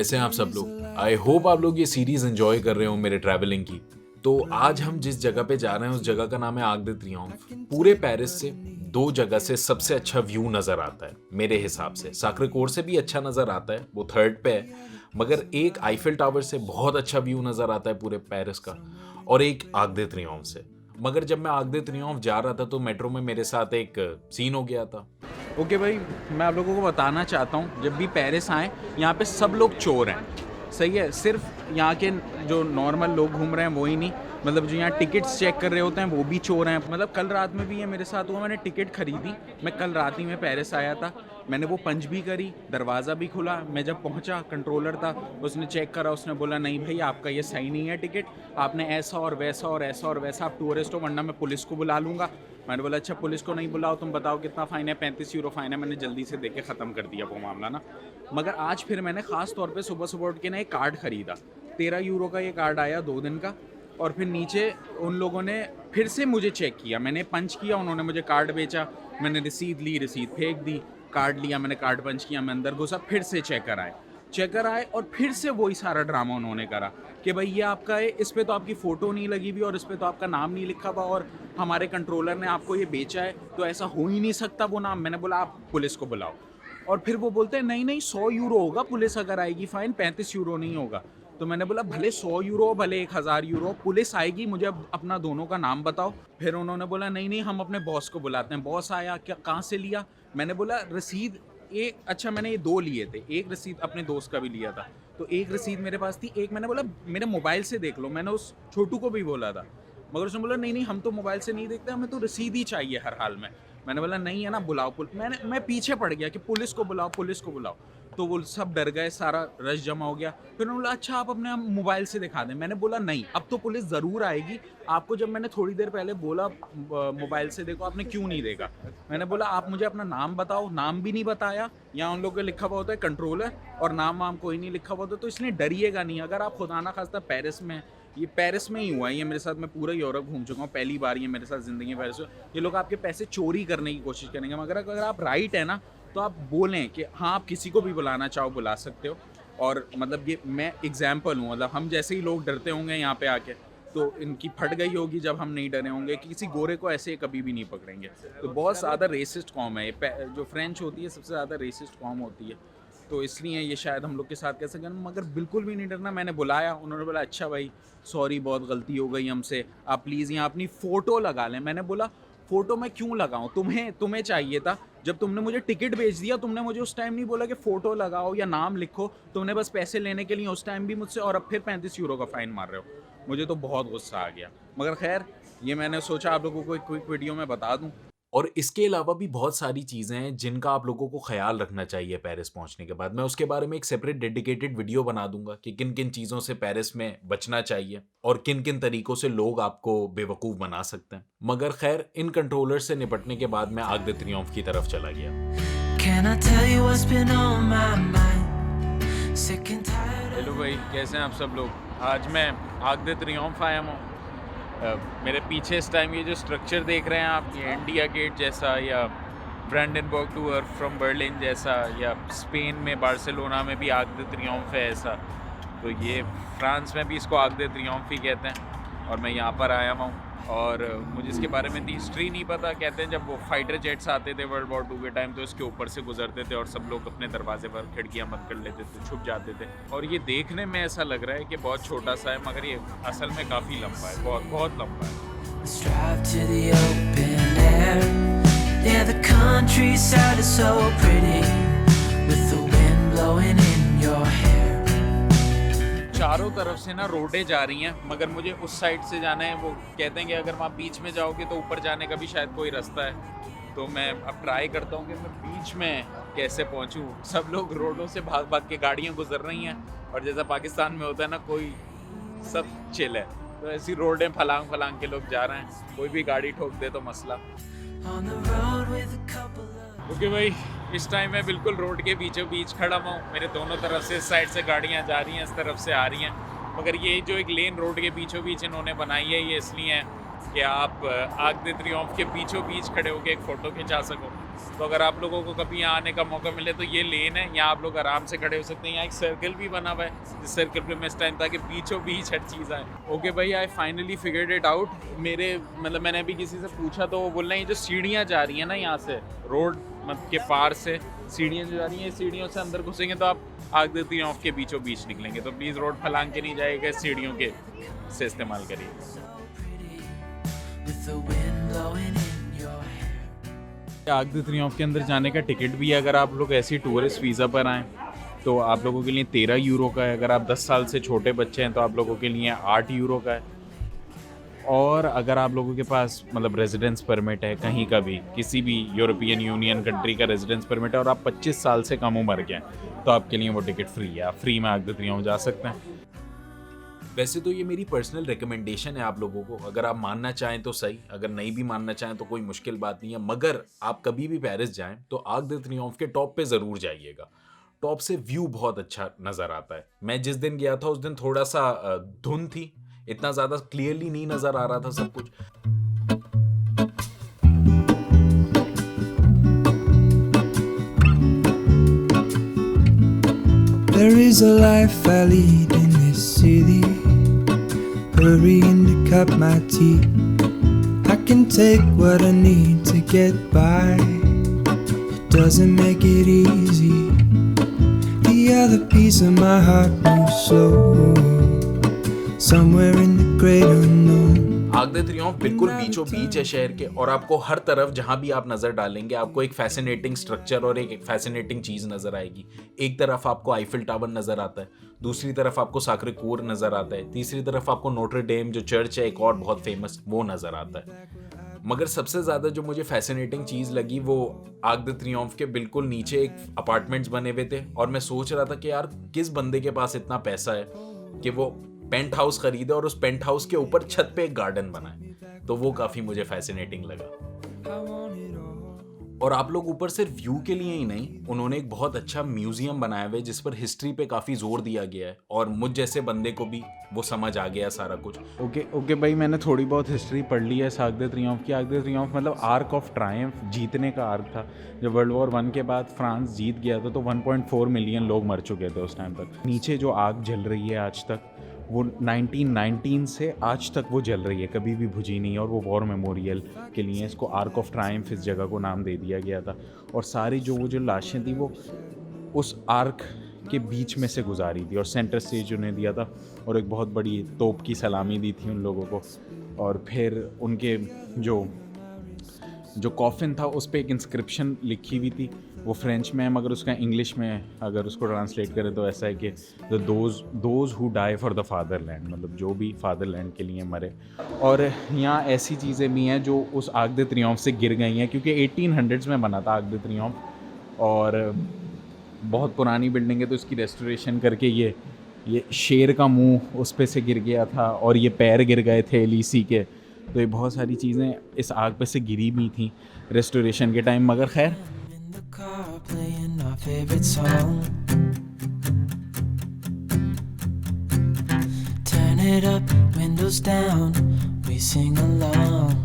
कैसे हैं आप सब लोग। आई होप आप लोग ये सीरीज एंजॉय कर रहे हो मेरे ट्रैवलिंग की। तो आज हम जिस जगह पे जा रहे हैं उस जगह का नाम है आर्क दे ट्रियोम्फ। पूरे पेरिस से दो जगह से सबसे अच्छा व्यू नजर आता है मेरे हिसाब से। साक्रे कोर से भी अच्छा नजर आता है, वो थर्ड पे है, मगर एक आईफिल टावर से बहुत अच्छा व्यू नजर आता है पूरे पेरिस का, और एक आर्क दे ट्रियोम्फ से। मगर जब मैं आर्क दे ट्रियोम्फ जा रहा था तो मेट्रो में मेरे साथ एक सीन हो गया था। ओके भाई, मैं आप लोगों को बताना चाहता हूँ, जब भी पेरिस आएँ यहाँ पे सब लोग चोर हैं। सही है, सिर्फ यहाँ के जो नॉर्मल लोग घूम रहे हैं वो ही नहीं, मतलब जो यहाँ टिकट्स चेक कर रहे होते हैं वो भी चोर हैं। मतलब कल रात में भी ये मेरे साथ हुआ, मैंने टिकट खरीदी, मैं कल रात ही में पेरिस आया था, मैंने वो पंच भी करी, दरवाज़ा भी खुला। मैं जब पहुँचा, कंट्रोलर था, उसने चेक करा, उसने बोला नहीं भाई आपका ये सही नहीं है टिकट, आपने ऐसा और वैसा और ऐसा और वैसा, आप टूरिस्ट हो वरना मैं पुलिस को बुला लूँगा। मैंने बोला अच्छा पुलिस को नहीं बुलाओ, तुम बताओ कितना फ़ाइन है। 35 यूरो फ़ाइन है। मैंने जल्दी से देके ख़त्म कर दिया वो मामला ना। मगर आज फिर मैंने ख़ास तौर पे सुबह सुबह उठ के ना एक कार्ड ख़रीदा, 13 यूरो का ये कार्ड आया 2 दिन का। और फिर नीचे उन लोगों ने फिर से मुझे चेक किया, मैंने पंच किया, उन्होंने मुझे कार्ड बेचा, मैंने रसीद ली, रसीद फेंक दी, कार्ड लिया, मैंने कार्ड पंच किया, मैं अंदर घुसा, फिर से चेकर आए और फिर से वही सारा ड्रामा उन्होंने करा कि भाई ये आपका है, इस पे तो आपकी फ़ोटो नहीं लगी हुई और इस पे तो आपका नाम नहीं लिखा हुआ और हमारे कंट्रोलर ने आपको ये बेचा है, तो ऐसा हो ही नहीं सकता वो नाम। मैंने बोला आप पुलिस को बुलाओ। और फिर वो बोलते हैं नहीं नहीं 100 यूरो होगा, पुलिस अगर आएगी फ़ाइन, 35 यूरो नहीं होगा। तो मैंने बोला भले 100 यूरो भले 1000 यूरो, पुलिस आएगी, मुझे अब अपना दोनों का नाम बताओ। फिर उन्होंने बोला नहीं नहीं हम अपने बॉस को बुलाते हैं। बॉस आया, क्या कहाँ से लिया? मैंने बोला रसीद एक, अच्छा मैंने ये 2 लिए थे, एक रसीद अपने दोस्त का भी लिया था, तो एक रसीद मेरे पास थी, एक मैंने बोला मेरे मोबाइल से देख लो, मैंने उस छोटू को भी बोला था, मगर उसने बोला नहीं नहीं हम तो मोबाइल से नहीं देखते, हमें तो रसीद ही चाहिए हर हाल में। मैंने बोला नहीं है ना, बुलाओ मैं पीछे पड़ गया कि पुलिस को बुलाओ, पुलिस को बुलाओ। तो वो सब डर गए, सारा रश जमा हो गया। फिर उन्होंने बोला अच्छा आप अपने मोबाइल से दिखा दें। मैंने बोला नहीं, अब तो पुलिस ज़रूर आएगी, आपको जब मैंने थोड़ी देर पहले बोला मोबाइल से देखो, आपने क्यों नहीं देखा? मैंने बोला आप मुझे अपना नाम बताओ, नाम भी नहीं बताया। यहाँ उन लोगों का लिखा हुआ होता है कंट्रोलर, और नाम वाम कोई नहीं लिखा हुआ होता, तो इसलिए डरिएगा नहीं। अगर आप खुदा ना खास्ता पेरिस में, ये पेरिस में ही हुआ है ये मेरे साथ, मैं पूरा यूरोप घूम चुका हूँ, पहली बार ये मेरे साथ ज़िंदगी में पेरिस में, ये लोग आपके पैसे चोरी करने की कोशिश करेंगे। मगर अगर आप राइट है ना, तो आप बोलें कि हाँ आप किसी को भी बुलाना चाहो बुला सकते हो। और मतलब ये मैं एग्जाम्पल हूँ, मतलब हम जैसे ही लोग डरते होंगे यहाँ पे आके, तो इनकी फट गई होगी जब हम नहीं डरे होंगे कि किसी गोरे को ऐसे कभी भी नहीं पकड़ेंगे। तो बहुत ज़्यादा रेसिस्ट कॉम है ये, जो फ्रेंच होती है सबसे ज़्यादा रेसिस्ट कॉम होती है, तो इसलिए ये शायद हम लोग के साथ कैसे करना। मगर बिल्कुल भी नहीं डरना। मैंने बुलाया, उन्होंने बोला अच्छा भाई सॉरी बहुत गलती हो गई हमसे, आप प्लीज़ यहाँ अपनी फ़ोटो लगा लें। मैंने बोला फ़ोटो मैं क्यों लगाऊं, तुम्हें चाहिए था, जब तुमने मुझे टिकट भेज दिया तुमने मुझे उस टाइम नहीं बोला कि फ़ोटो लगाओ या नाम लिखो, तुमने बस पैसे लेने के लिए उस टाइम भी मुझसे, और अब फिर 35 यूरो का फ़ाइन मार रहे हो। मुझे तो बहुत गुस्सा आ गया, मगर खैर ये मैंने सोचा आप लोगों को एक क्विक वीडियो में बता दूं। और इसके अलावा भी बहुत सारी चीज़ें हैं जिनका आप लोगों को ख्याल रखना चाहिए पेरिस पहुंचने के बाद। मैं उसके बारे में एक सेपरेट डेडिकेटेड वीडियो बना दूंगा कि किन किन चीज़ों से पेरिस में बचना चाहिए और किन किन तरीकों से लोग आपको बेवकूफ़ बना सकते हैं। मगर खैर इन कंट्रोलर से निपटने के बाद मैं आर्क दे ट्रियोम्फ की तरफ चला गया। हेलो भाई, कैसे हैं आप सब लोग? आज मैं आर्क दे ट्रियोम्फ आया हूँ। मेरे पीछे इस टाइम ये जो स्ट्रक्चर देख रहे हैं आप, ये इंडिया गेट जैसा या ब्रांडेनबर्ग टू अर्फ फ्रॉम बर्लिन जैसा, या स्पेन में बार्सिलोना में भी आर्क दे ट्रियोम्फ है ऐसा, तो ये फ्रांस में भी इसको आर्क दे ट्रियोम्फ ही कहते हैं। और मैं यहाँ पर आया हूँ और मुझे इसके बारे में हिस्ट्री नहीं पता। कहते हैं जब वो फाइटर जेट्स आते थे वर्ल्ड वॉर 2 के टाइम, तो इसके ऊपर से गुजरते थे और सब लोग अपने दरवाजे पर खिड़कियाँ बंद कर लेते थे, छुप जाते थे। और ये देखने में ऐसा लग रहा है कि बहुत छोटा सा है, मगर ये असल में काफ़ी लंबा है, बहुत बहुत लंबा है। चारों तरफ से ना रोडें जा रही हैं, मगर मुझे उस साइड से जाना है। वो कहते हैं कि अगर वहाँ बीच में जाओगे तो ऊपर जाने का भी शायद कोई रास्ता है, तो मैं अब ट्राई करता हूँ कि मैं बीच में कैसे पहुँचूँ। सब लोग रोडों से भाग भाग के गाड़ियाँ गुजर रही हैं, और जैसा पाकिस्तान में होता है ना, कोई सब चिल है, तो ऐसी रोडें फलांग फलांग के लोग जा रहे हैं, कोई भी गाड़ी ठोक दे तो मसला। ओके भाई, इस टाइम मैं बिल्कुल रोड के बीचों बीच खड़ा हूँ। मेरे दोनों तरफ से, इस साइड से गाड़ियाँ जा रही हैं, इस तरफ से आ रही हैं, मगर ये जो एक लेन रोड के बीचों बीच इन्होंने बनाई है, ये इसलिए है कि आप आर्क दे ट्रियोम्फ के बीचों बीच खड़े होकर एक फ़ोटो खिंचा सको। तो अगर आप लोगों को कभी यहाँ आने का मौका मिले तो ये लेन है, यहाँ आप लोग आराम से खड़े हो सकते हैं। यहाँ एक सर्कल भी बना हुआ है, जिस सर्कल पे मैं इस टाइम ताकि बीचों बीच हर चीज़ आए। ओके भाई, I finally figured it out. मेरे मतलब मैंने अभी किसी से पूछा तो वो बोल रहे हैं ये जो सीढ़ियाँ जा रही हैं ना यहाँ से रोड के पार से सीढ़ियाँ जो जा रही हैं, सीढ़ियों से अंदर घुसेंगे तो आप आग दे त्रियोंफ के बीचों बीच निकलेंगे। तो प्लीज़ रोड फलांग के नहीं जाइएगा, सीढ़ियों के से इस्तेमाल करिए। with the wind blowing in your hair. आग दे त्रियोंफ के अंदर जाने का टिकट भी है, अगर आप लोग ऐसी टूरिस्ट वीज़ा पर आएँ तो आप लोगों के लिए 13 यूरो का है। अगर आप 10 साल से छोटे बच्चे हैं तो आप लोगों के लिए 8 यूरो का है। और अगर आप लोगों के पास मतलब रेजिडेंस परमिट है कहीं का भी, किसी भी यूरोपियन यूनियन कंट्री का रेजिडेंस परमिट है और आप 25 साल से कम उम्र के हैं तो आपके लिए वो टिकट फ्री है, आप फ्री में आग दे त्रियोंफ जा सकते हैं। वैसे तो ये मेरी पर्सनल रिकमेंडेशन है आप लोगों को, अगर आप मानना चाहें तो सही, अगर नहीं भी मानना चाहें तो कोई मुश्किल बात नहीं है। मगर आप कभी भी पेरिस जाएं तो आर्क दे ट्रियोम्फ के टॉप पे ज़रूर जाइएगा। टॉप से व्यू बहुत अच्छा नज़र आता है। मैं जिस दिन गया था उस दिन थोड़ा सा धुंध थी, इतना ज़्यादा क्लियरली नहीं नज़र आ रहा था सब कुछ। There is a life I lead in this city, hurrying to cut my teeth. I can take what I need to get by, it doesn't make it easy. The other piece of my heart moves slow, somewhere in the great unknown. Arc de Triomphe बिल्कुल बीचों बीच है शहर के, और आपको हर तरफ जहां भी आप नजर डालेंगे आपको एक फैसिनेटिंग स्ट्रक्चर और एक फैसिनेटिंग चीज नजर आएगी। एक तरफ आपको आईफिल टावर नजर आता है, दूसरी तरफ आपको साक्रे कोर नजर आता है, तीसरी तरफ आपको नोटर डेम जो चर्च है एक और बहुत फेमस वो नजर आता है। मगर सबसे ज्यादा जो मुझे फैसिनेटिंग चीज लगी वो आर्क दे ट्रियोम्फ के बिल्कुल नीचे एक अपार्टमेंट्स बने हुए थे, और मैं सोच रहा था कि यार किस बंदे के पास इतना पैसा है कि वो पेंट हाउस खरीदे और उस पेंट हाउस के ऊपर छत पे एक गार्डन बनाए। तो वो काफी मुझे फैसिनेटिंग लगा। और आप लोग ऊपर सिर्फ व्यू के लिए ही नहीं, उन्होंने एक बहुत अच्छा म्यूजियम बनाया हुआ है जिस पर हिस्ट्री पे काफी जोर दिया गया है, और मुझ जैसे बंदे को भी वो समझ आ गया सारा कुछ। ओके भाई, मैंने थोड़ी बहुत हिस्ट्री पढ़ ली है आर्क दे ट्रियोंफ की। आर्क दे ट्रियोंफ मतलब आर्क ऑफ ट्रायम्फ, जीतने का आर्क था। जब वर्ल्ड वॉर 1 के बाद फ्रांस जीत गया था तो 1.4 मिलियन लोग मर चुके थे उस टाइम तक। नीचे जो आग जल रही है आज तक वो 1919 से आज तक वो जल रही है, कभी भी बुझी नहीं, और वो वॉर मेमोरियल के लिए इसको आर्क ऑफ ट्रायम्फ इस जगह को नाम दे दिया गया था। और सारी वो जो लाशें थी वो उस आर्क के बीच में से गुजारी थी, और सेंटर स्टेज उन्हें दिया था, और एक बहुत बड़ी तोप की सलामी दी थी उन लोगों को। और फिर उनके जो कॉफिन था उस पर एक इंस्क्रिप्शन लिखी हुई थी, वो फ्रेंच में है मगर उसका इंग्लिश में अगर उसको ट्रांसलेट करें तो ऐसा है कि those who die for the fatherland, मतलब जो भी फादरलैंड के लिए मरे। और यहाँ ऐसी चीज़ें भी हैं जो उस आर्क दे ट्रियोंफ से गिर गई हैं, क्योंकि 1800s में बना था आर्क दे ट्रियोंफ, और बहुत पुरानी बिल्डिंग है तो इसकी रेस्टोरेशन करके ये शेर का मुंह उस पे से गिर गया था, और ये पैर गिर गए थे एलीसी के। तो ये बहुत सारी चीज़ें इस आग पे से गिरी भी थी रेस्टोरेशन के टाइम। मगर खैर In the car playing our favorite song, turn it up, windows down, we sing along.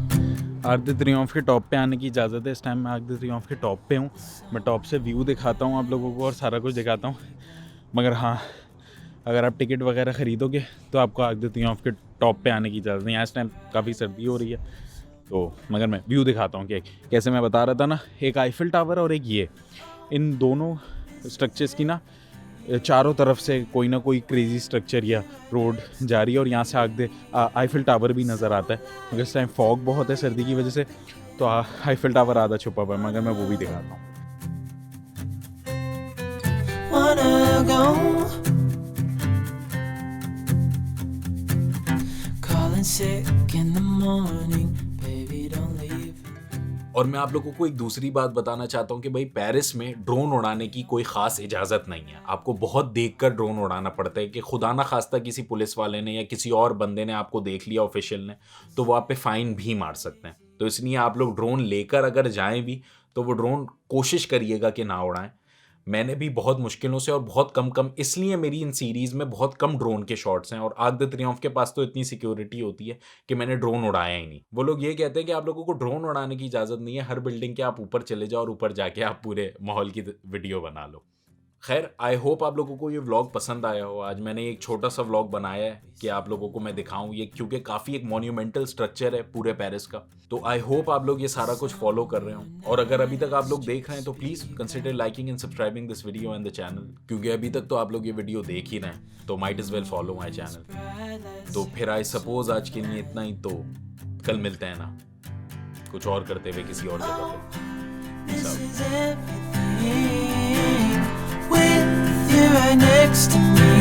Arc de Triomphe के टॉप पे आने की इजाज़त है। इस टाइम मैं आर्क दे ट्रियोंफ के टॉप पे हूँ। मैं टॉप से व्यू दिखाता हूँ आप लोगों को और सारा कुछ दिखाता हूँ। मगर हाँ, अगर आप टिकट वगैरह ख़रीदोगे तो आपको आर्क दे ट्रियोंफ के टॉप पे आने की इजाज़त नहीं है। इस टाइम काफ़ी सर्दी हो रही है तो मगर मैं व्यू दिखाता हूँ कि कैसे मैं बता रहा था ना, एक आईफिल टावर और एक ये, इन दोनों स्ट्रक्चर्स की ना चारों तरफ से कोई ना कोई क्रेजी स्ट्रक्चर या रोड जा रही है, और यहाँ से आईफिल टावर भी नज़र आता है। मगर इस टाइम फॉग बहुत है सर्दी की वजह से, तो आईफिल टावर आधा छुपा हुआ है, मगर मैं वो भी दिखाता हूँ। Wanna go, calling sick in the morning, baby don't leave. और मैं आप लोगों को एक दूसरी बात बताना चाहता हूँ कि भाई पेरिस में ड्रोन उड़ाने की कोई ख़ास इजाज़त नहीं है। आपको बहुत देखकर ड्रोन उड़ाना पड़ता है कि खुदा ना खास्ता किसी पुलिस वाले ने या किसी और बंदे ने आपको देख लिया ऑफिशियल ने, तो वो आप पे फ़ाइन भी मार सकते हैं। तो इसलिए आप लोग ड्रोन लेकर अगर जाएं भी तो वो ड्रोन कोशिश करिएगा कि ना उड़ाएं। मैंने भी बहुत मुश्किलों से और बहुत कम इसलिए मेरी इन सीरीज में बहुत कम ड्रोन के शॉट्स हैं और आर्क द ट्रियम्फ के पास तो इतनी सिक्योरिटी होती है कि मैंने ड्रोन उड़ाया ही नहीं। वो लोग ये कहते हैं कि आप लोगों को ड्रोन उड़ाने की इजाज़त नहीं है, हर बिल्डिंग के आप ऊपर चले जाओ और ऊपर जाके आप पूरे माहौल की वीडियो बना लो। खैर, आई होप आप लोगों को ये व्लॉग पसंद आया हो। आज मैंने एक छोटा सा व्लॉग बनाया है कि आप लोगों को मैं दिखाऊं ये, क्योंकि काफ़ी एक मॉन्यूमेंटल स्ट्रक्चर है पूरे पेरिस का। तो आई होप आप लोग ये सारा कुछ फॉलो कर रहे हो, और अगर अभी तक आप लोग देख रहे हैं तो please consider liking and subscribing this video and the channel, क्योंकि अभी तक तो आप लोग ये वीडियो देख ही रहे हैं तो might is well follow my channel. तो फिर आई सपोज आज के लिए इतना ही, तो कल मिलते हैं ना कुछ और करते हुए किसी और जगह पे। This is everything with you right next to me.